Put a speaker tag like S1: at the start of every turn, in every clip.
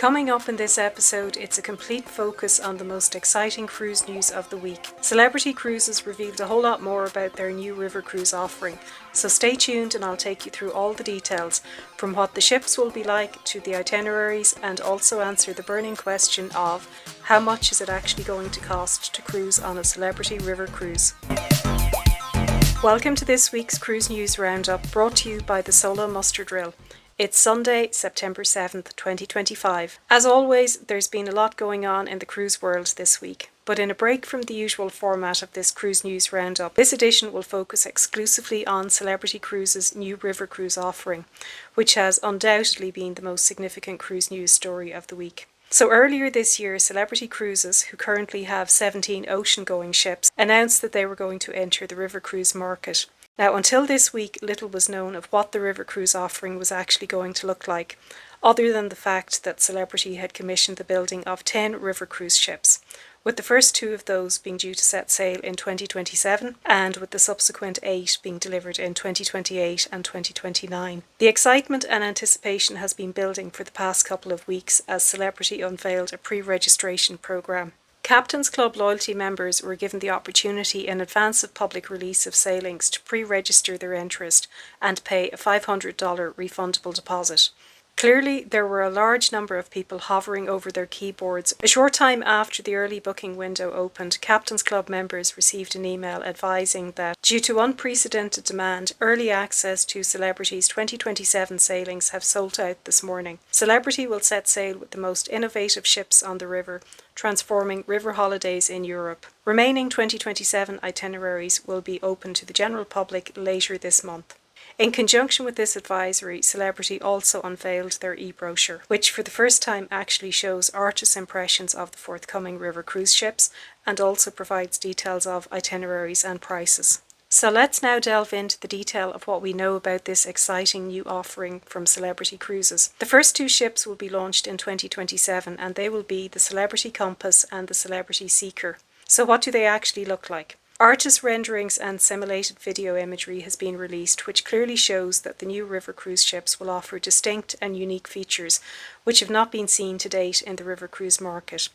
S1: Coming up in this episode, it's a complete focus on the most exciting cruise news of the week. Celebrity Cruises revealed a whole lot more about their new river cruise offering, so stay tuned and I'll take you through all the details, from what the ships will be like to the itineraries, and also answer the burning question of how much is it actually going to cost to cruise on a celebrity river cruise. Welcome to this week's Cruise News Roundup, brought to you by the Solo Muster Drill. It's Sunday, September 7th, 2025. As always, there's been a lot going on in the cruise world this week, but in a break from the usual format of this Cruise News Roundup, this edition will focus exclusively on Celebrity Cruises' new river cruise offering, which has undoubtedly been the most significant cruise news story of the week. So earlier this year, Celebrity Cruises, who currently have 17 ocean-going ships, announced that they were going to enter the river cruise market. Now, until this week, little was known of what the river cruise offering was actually going to look like, other than the fact that Celebrity had commissioned the building of 10 river cruise ships, with the first 2 of those being due to set sail in 2027, and with the subsequent 8 being delivered in 2028 and 2029. The excitement and anticipation has been building for the past couple of weeks as Celebrity unveiled a pre-registration programme. Captain's Club loyalty members were given the opportunity in advance of public release of sailings to pre-register their interest and pay a $500 refundable deposit. Clearly, there were a large number of people hovering over their keyboards. A short time after the early booking window opened, Captain's Club members received an email advising that, due to unprecedented demand, early access to Celebrity's 2027 sailings have sold out this morning. Celebrity will set sail with the most innovative ships on the river, transforming river holidays in Europe. Remaining 2027 itineraries will be open to the general public later this month. In conjunction with this advisory, Celebrity also unveiled their e-brochure, which for the first time actually shows artists' impressions of the forthcoming river cruise ships and also provides details of itineraries and prices. So let's now delve into the detail of what we know about this exciting new offering from Celebrity Cruises. The first 2 ships will be launched in 2027 and they will be the Celebrity Compass and the Celebrity Seeker. So what do they actually look like? Artist renderings and simulated video imagery has been released, which clearly shows that the new river cruise ships will offer distinct and unique features which have not been seen to date in the river cruise market.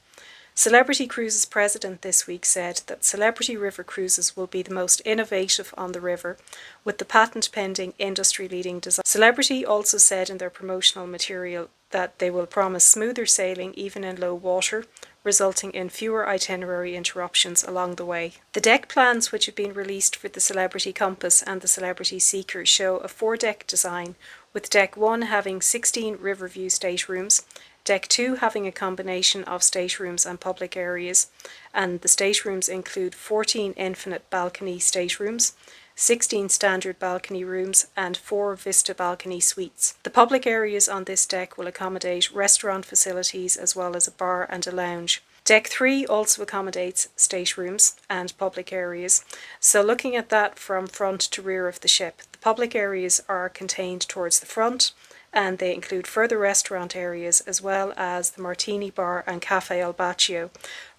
S1: Celebrity Cruises president this week said that Celebrity River Cruises will be the most innovative on the river, with the patent-pending industry-leading design. Celebrity also said in their promotional material that they will promise smoother sailing even in low water, resulting in fewer itinerary interruptions along the way. The deck plans which have been released for the Celebrity Compass and the Celebrity Seeker show a 4-deck design, with Deck 1 having 16 riverview staterooms, Deck 2 having a combination of staterooms and public areas, and the staterooms include 14 infinite balcony staterooms, 16 standard balcony rooms, and 4 Vista balcony suites. The public areas on this deck will accommodate restaurant facilities as well as a bar and a lounge. Deck 3 also accommodates staterooms and public areas, so looking at that from front to rear of the ship, the public areas are contained towards the front, and they include further restaurant areas as well as the Martini Bar and Cafe Al Baccio,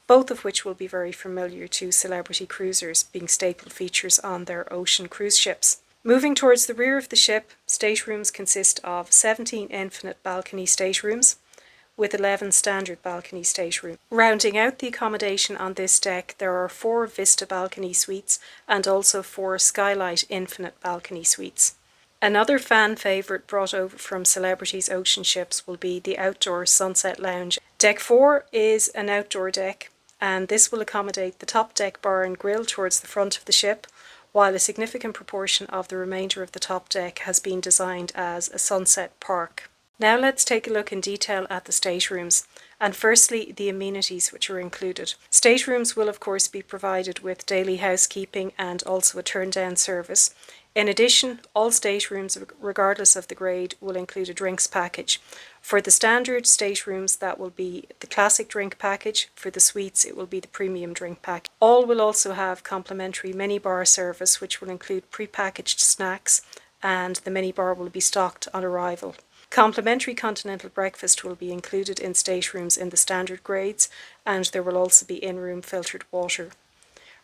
S1: both of which will be very familiar to Celebrity Cruisers, being staple features on their ocean cruise ships. Moving towards the rear of the ship, staterooms consist of 17 infinite balcony staterooms, with 11 standard balcony staterooms. Rounding out the accommodation on this deck, there are 4 Vista balcony suites and also 4 Skylight infinite balcony suites. Another fan favourite brought over from Celebrity's ocean ships will be the outdoor Sunset Lounge. Deck 4 is an outdoor deck, and this will accommodate the top deck bar and grill towards the front of the ship, while a significant proportion of the remainder of the top deck has been designed as a sunset park. Now let's take a look in detail at the staterooms, and firstly the amenities which are included. Staterooms will of course be provided with daily housekeeping and also a turn-down service. In addition, all staterooms, regardless of the grade, will include a drinks package. For the standard staterooms, that will be the classic drink package. For the suites, it will be the premium drink package. All will also have complimentary minibar service, which will include pre-packaged snacks, and the minibar will be stocked on arrival. Complimentary continental breakfast will be included in staterooms in the standard grades, and there will also be in-room filtered water.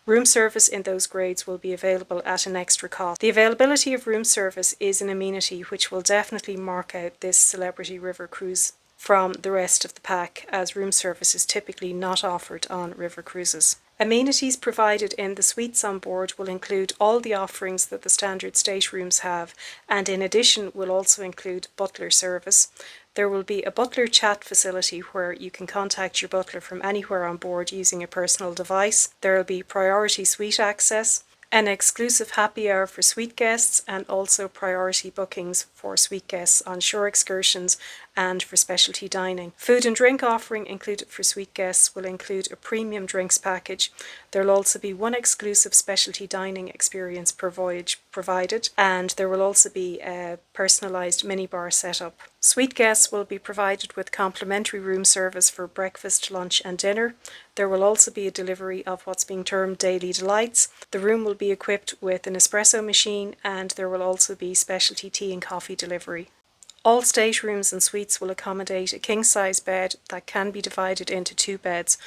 S1: Room service in those grades will be available at an extra cost. The availability of room service is an amenity which will definitely mark out this Celebrity River Cruise from the rest of the pack, as room service is typically not offered on river cruises. Amenities provided in the suites on board will include all the offerings that the standard staterooms have, and in addition will also include butler service. There will be a butler chat facility where you can contact your butler from anywhere on board using a personal device. There will be priority suite access, an exclusive happy hour for suite guests, and also priority bookings for suite guests on shore excursions and for specialty dining. Food and drink offering included for suite guests will include a premium drinks package. There will also be one exclusive specialty dining experience per voyage provided, and there will also be a personalised minibar setup. Suite guests will be provided with complimentary room service for breakfast, lunch and dinner. There will also be a delivery of what's being termed daily delights. The room will be equipped with an espresso machine, and there will also be specialty tea and coffee delivery. All staterooms and suites will accommodate a king-size bed that can be divided into 2 beds.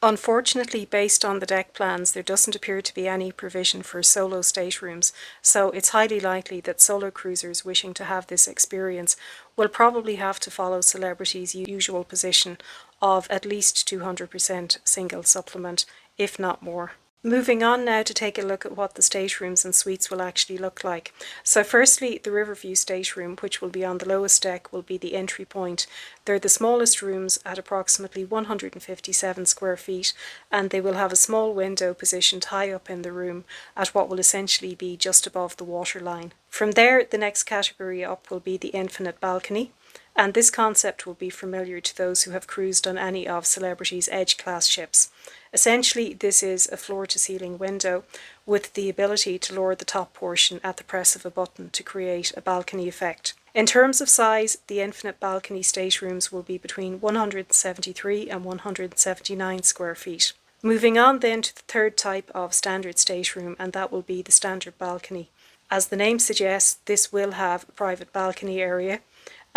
S1: Unfortunately, based on the deck plans, there doesn't appear to be any provision for solo staterooms, so it's highly likely that solo cruisers wishing to have this experience will probably have to follow Celebrity's usual position of at least 200% single supplement, if not more. Moving on now to take a look at what the staterooms and suites will actually look like. So firstly, the Riverview stateroom, which will be on the lowest deck, will be the entry point. They're the smallest rooms at approximately 157 square feet, and they will have a small window positioned high up in the room at what will essentially be just above the waterline. From there, the next category up will be the infinite balcony. And this concept will be familiar to those who have cruised on any of Celebrity's Edge-class ships. Essentially, this is a floor-to-ceiling window with the ability to lower the top portion at the press of a button to create a balcony effect. In terms of size, the infinite balcony staterooms will be between 173 and 179 square feet. Moving on then to the third type of standard stateroom, and that will be the standard balcony. As the name suggests, this will have a private balcony area,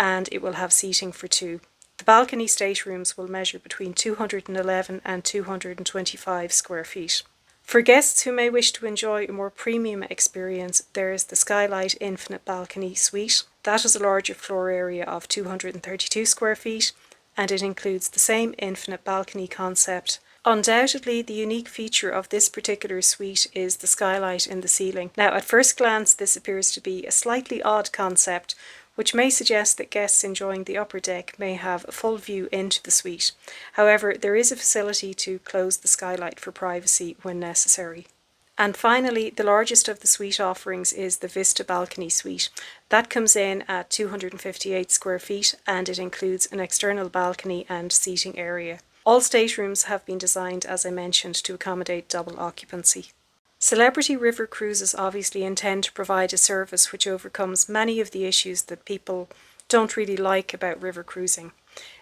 S1: and it will have seating for 2. The balcony staterooms will measure between 211 and 225 square feet. For guests who may wish to enjoy a more premium experience, there is the Skylight Infinite Balcony Suite. That is a larger floor area of 232 square feet, and it includes the same infinite balcony concept. Undoubtedly, the unique feature of this particular suite is the skylight in the ceiling. Now, at first glance, this appears to be a slightly odd concept, which may suggest that guests enjoying the upper deck may have a full view into the suite. However, there is a facility to close the skylight for privacy when necessary. And finally, the largest of the suite offerings is the Vista Balcony Suite. That comes in at 258 square feet, and it includes an external balcony and seating area. All staterooms have been designed, as I mentioned, to accommodate double occupancy. Celebrity River Cruises obviously intend to provide a service which overcomes many of the issues that people don't really like about river cruising,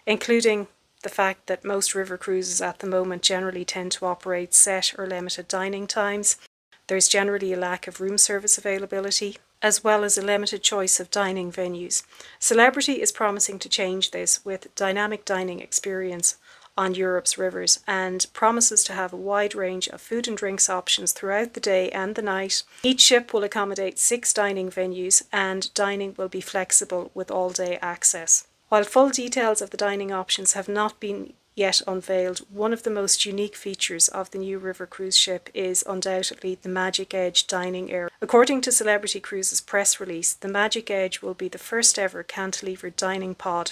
S1: including the fact that most river cruises at the moment generally tend to operate set or limited dining times. There's generally a lack of room service availability, as well as a limited choice of dining venues. Celebrity is promising to change this with dynamic dining experience on Europe's rivers, and promises to have a wide range of food and drinks options throughout the day and the night. Each ship will accommodate 6 dining venues, and dining will be flexible with all-day access. While full details of the dining options have not been yet unveiled, one of the most unique features of the new river cruise ship is undoubtedly the Magic Edge dining area. According to Celebrity Cruises' press release, the Magic Edge will be the first ever cantilevered dining pod,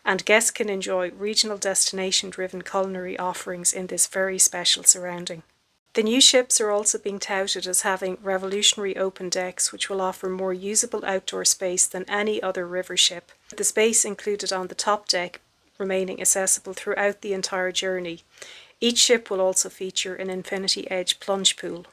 S1: and guests can enjoy regional destination-driven culinary offerings in this very special surrounding. The new ships are also being touted as having revolutionary open decks, which will offer more usable outdoor space than any other river ship, with the space included on the top deck remaining accessible throughout the entire journey. Each ship will also feature an Infinity Edge plunge pool.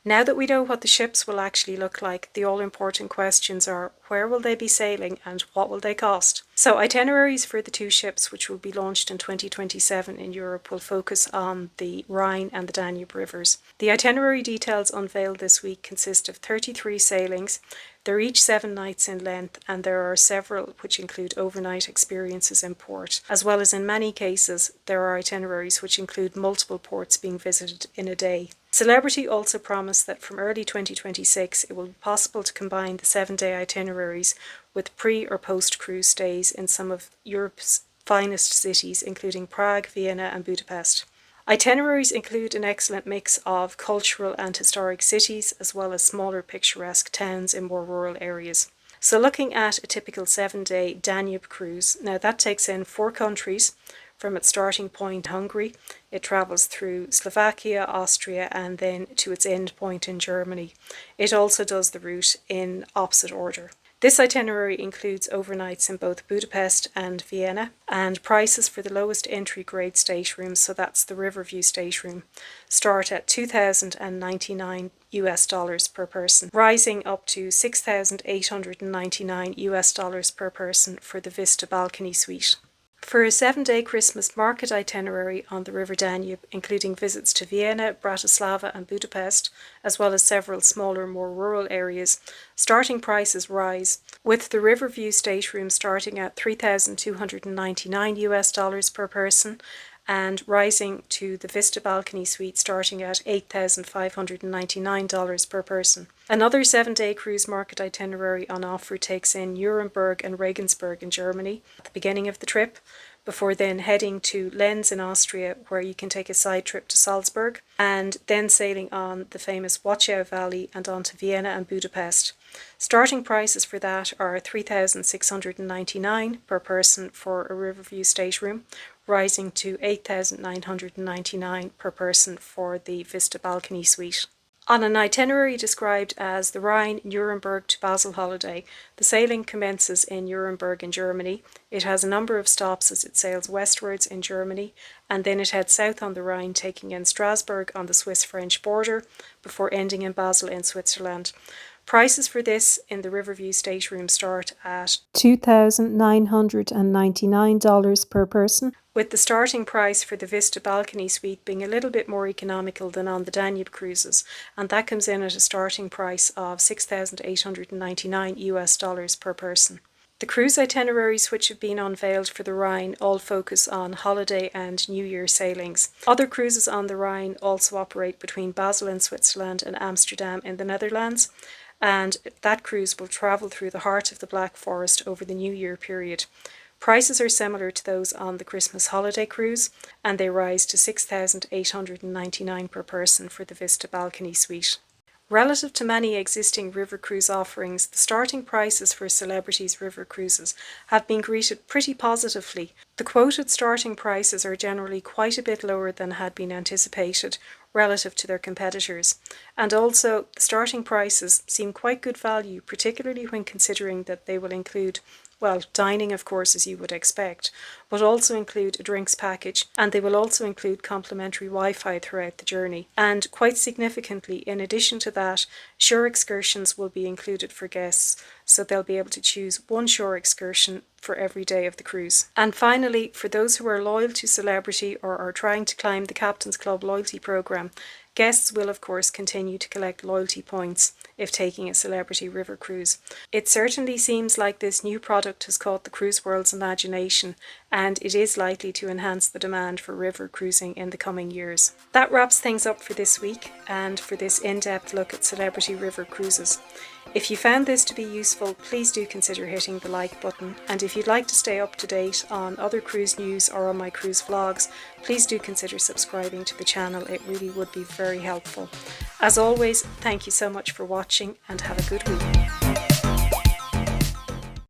S1: Now that we know what the ships will actually look like, the all-important questions are: where will they be sailing and what will they cost? So itineraries for the 2 ships, which will be launched in 2027 in Europe, will focus on the Rhine and the Danube rivers. The itinerary details unveiled this week consist of 33 sailings. They're each 7 nights in length, and there are several which include overnight experiences in port, as well as in many cases there are itineraries which include multiple ports being visited in a day. Celebrity also promised that from early 2026 it will be possible to combine the 7-day itineraries with pre- or post-cruise stays in some of Europe's finest cities, including Prague, Vienna and Budapest. Itineraries include an excellent mix of cultural and historic cities, as well as smaller picturesque towns in more rural areas. So looking at a typical 7-day Danube cruise, now that takes in 4 countries. From its starting point, Hungary, it travels through Slovakia, Austria, and then to its end point in Germany. It also does the route in opposite order. This itinerary includes overnights in both Budapest and Vienna, and prices for the lowest entry grade staterooms, so that's the Riverview stateroom, start at $2,099 per person, rising up to $6,899 per person for the Vista Balcony Suite. For a 7-day Christmas market itinerary on the River Danube, including visits to Vienna, Bratislava and Budapest, as well as several smaller, more rural areas, starting prices rise, with the Riverview stateroom starting at $3,299 per person, and rising to the Vista Balcony Suite starting at $8,599 per person. Another 7-day cruise market itinerary on offer takes in Nuremberg and Regensburg in Germany at the beginning of the trip, before then heading to Lenz in Austria, where you can take a side trip to Salzburg, and then sailing on the famous Wachau Valley and on to Vienna and Budapest. Starting prices for that are $3,699 per person for a Riverview stateroom, rising to $8,999 per person for the Vista Balcony Suite. On an itinerary described as the Rhine, Nuremberg to Basel holiday, the sailing commences in Nuremberg in Germany. It has a number of stops as it sails westwards in Germany, and then it heads south on the Rhine, taking in Strasbourg on the Swiss-French border, before ending in Basel in Switzerland. Prices for this in the Riverview stateroom start at $2,999 per person, with the starting price for the Vista Balcony Suite being a little bit more economical than on the Danube cruises, and that comes in at a starting price of $6,899 per person. The cruise itineraries which have been unveiled for the Rhine all focus on holiday and New Year sailings. Other cruises on the Rhine also operate between Basel in Switzerland and Amsterdam in the Netherlands, and that cruise will travel through the heart of the Black Forest over the New Year period. Prices are similar to those on the Christmas holiday cruise, and they rise to $6,899 per person for the Vista Balcony Suite. Relative to many existing river cruise offerings, the starting prices for Celebrity's river cruises have been greeted pretty positively. The quoted starting prices are generally quite a bit lower than had been anticipated relative to their competitors, and also the starting prices seem quite good value, particularly when considering that they will include, well, dining of course as you would expect, but also include a drinks package, and they will also include complimentary Wi-Fi throughout the journey. And quite significantly, in addition to that, shore excursions will be included for guests, so they'll be able to choose one shore excursion for every day of the cruise. And finally, for those who are loyal to Celebrity or are trying to climb the Captain's Club loyalty programme, guests will of course continue to collect loyalty points if taking a Celebrity river cruise. It certainly seems like this new product has caught the cruise world's imagination, and it is likely to enhance the demand for river cruising in the coming years. That wraps things up for this week and for this in-depth look at Celebrity river cruises. If you found this to be useful, please do consider hitting the like button, and if you'd like to stay up to date on other cruise news or on my cruise vlogs, please do consider subscribing to the channel. It really would be very helpful. As always, thank you so much for watching and have a good week.